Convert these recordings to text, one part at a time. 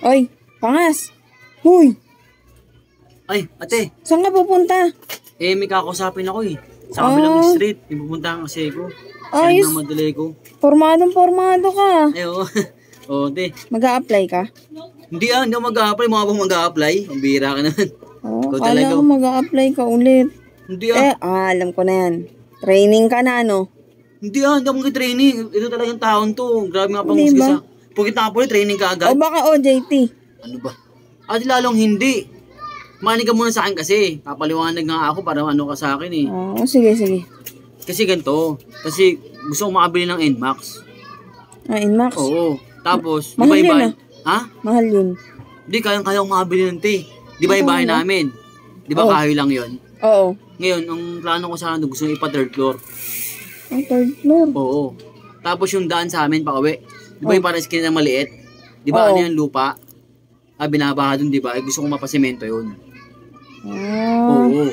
Oy, Pangas. Huy, Ay, ate. saan ka pupunta? May kakausapin ako eh. Sa kabilang street. May pupuntahan kasi ko. Ayos. Kaya madali ko. Pormadong-pormado ka. Ay, oo. Oo, ate. Mag-a-apply ka? Hindi ako mag-a-apply. Mga bang mag-a-apply. Ang bihira ka naman. Oo, Ikaw kala talaga. ko mag-a-apply ka ulit. Hindi ah. Alam ko na yan. Training ka na, no? Hindi ako mag-training. Ito talagang taon to. Grabe nga pang Hindi husga ba? sa... Pagkit na po training ka agad. O baka OJT. Ano ba? Ate lalong hindi. Manig ka muna sa akin kasi. Papaliwanag nga ako para ano ka sa akin eh. Oo, sige. Kasi ganito. Kasi gusto ko makabili ng NMAX. Inmax? Oo. Tapos, di ba Mahal yung yun bahay? Ha? Mahal yun. Di, kayang-kaya ko makabili ng te. Di ba yung bahay namin? Di ba Oo. kahoy lang yun? Oo. Ngayon, ang plano ko sana gusto ko ipa third floor. Ang third floor. Oo. Tapos yung daan sa amin pa uwi. Di ba yung parang skin na maliit? Di ba ano yung lupa? Binabaha dun, di ba? Gusto ko mapasemento yun. Oo.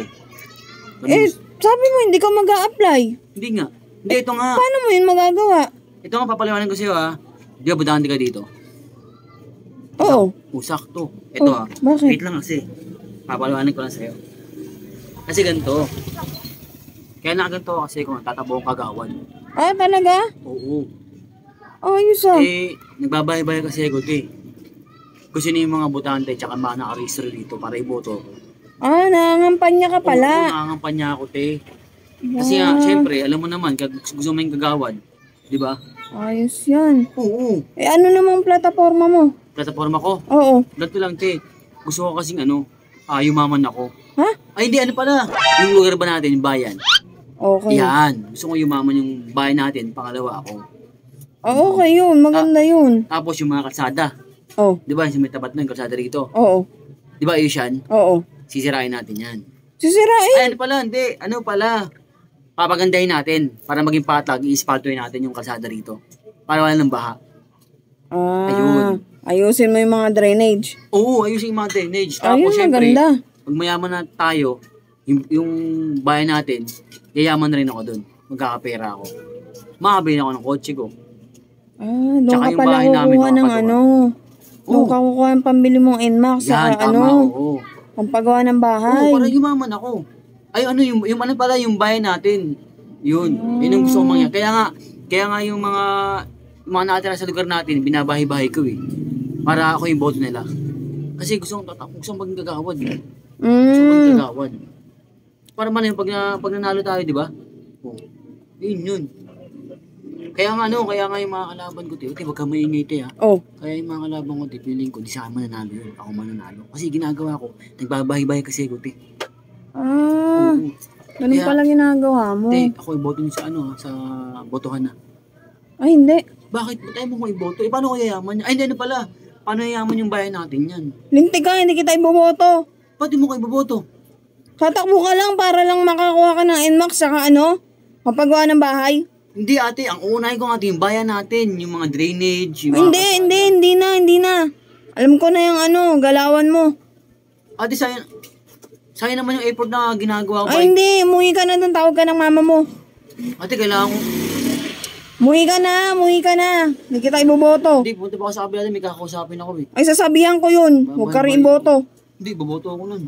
Sabi mo hindi ka mag-a-apply. Hindi nga. Hindi, ito nga. Paano mo yun magagawa? Ito nga, papaliwanan ko sa'yo ha. Di ba budante ka dito? Oo. Sakto. Ito bakit? Wait lang kasi. Papaliwanan ko lang sa'yo. Kasi ganito. Kaya nakaganto kasi kung tatabong kagawan. Talaga? Oo. Ayos Nagbabahay-bahay kasi ako Gusto niyo yung mga butante tsaka mga naka-register dito para iboto ko. Nangangampanya ka pala. Oo, nangangampanya ako Kasi nga, syempre, alam mo naman, gusto mo yung kagawan. Di ba? Ayos yan. Oo. Ano namang plataforma mo? Plataforma ko? Oo. Ganito lang, Gusto ko kasing yumaman ako. Ha? Ay, hindi, ano pala? Yung lugar ba natin, yung bayan? Okay. Yan. Gusto ko yumaman yung bayan natin, pangalawa ako. Okay yun, maganda yun. Tapos yung mga kalsada. Oo. Di ba, may tapat na yung kalsada rito? Oo. Di ba, ayos yan? Oo. Sisirain natin yan. Sisirain? Ay, ano pala, hindi. Ano pala? Papagandahin natin para maging patag, i-spaltoy natin yung kalsada rito. Para wala ng baha. Ayun. Ayusin mo yung mga drainage. Oo, ayusin yung mga drainage. Tapos, Ayun, syempre, maganda. pag mayaman na tayo, yung bayan natin, yayaman na rin ako dun. Magkakapera ako. Makabili ako ng kotse ko. Doon Tsaka ka yung pala bahay namin, kukuha ng makapagawa. Doon ka kukuha ng pambili mong NMAX. Yan, Saka tama, oo. pampagawa ng bahay. Oo, para yumaman ako. Ay, yung ano pala, yung bayan natin. Yun. Yun yung gusto ko mangyari. Kaya nga yung mga nakatira sa lugar natin, binabahay-bahay ko Para ako yung boto nila. Kasi gusto kong maging gagawad. Gusto kong maging gagawad. Para man yung pag nanalo tayo, di ba? Oo. Yun. Kaya nga yung mga kalaban ko, wag ka maingay, Kaya yung mga kalaban ko, piling ko, di sa akin mananalo yun. Ako mananalo. Kasi ginagawa ko, nagbabahay-bahay kasi ako, Ganun pala ginagawa mo. Ako iboto niyo sa botohan na. Ay, hindi. Bakit? Ba't tayo mo ko iboto? Paano ko yayaman niya? Ay, hindi, ano pala? Paano yayaman yung bayan natin yan? Lintik ka, hindi kita iboboto. Ba't di mo ko iboboto? Tatakbo ka lang para lang makakuha ka ng NMAX saka mapagawa ng bahay. Hindi ate, ang uunahin ko nga yung bayan natin, yung mga drainage, yung Hindi na. Alam ko na yung galawan mo. Ate, sayang naman yung effort na ginagawa ko. Ay, hindi. Umuwi ka na dun. Tawag ka ng mama mo. Ate, kailangan ko. Umuwi ka na. Hindi kita iboboto. Hindi, punta pa ako sa kabila, may kakausapin ako Ay, sasabihan ko yun. Huwag ka rin iboto. Hindi, boboto ako nun.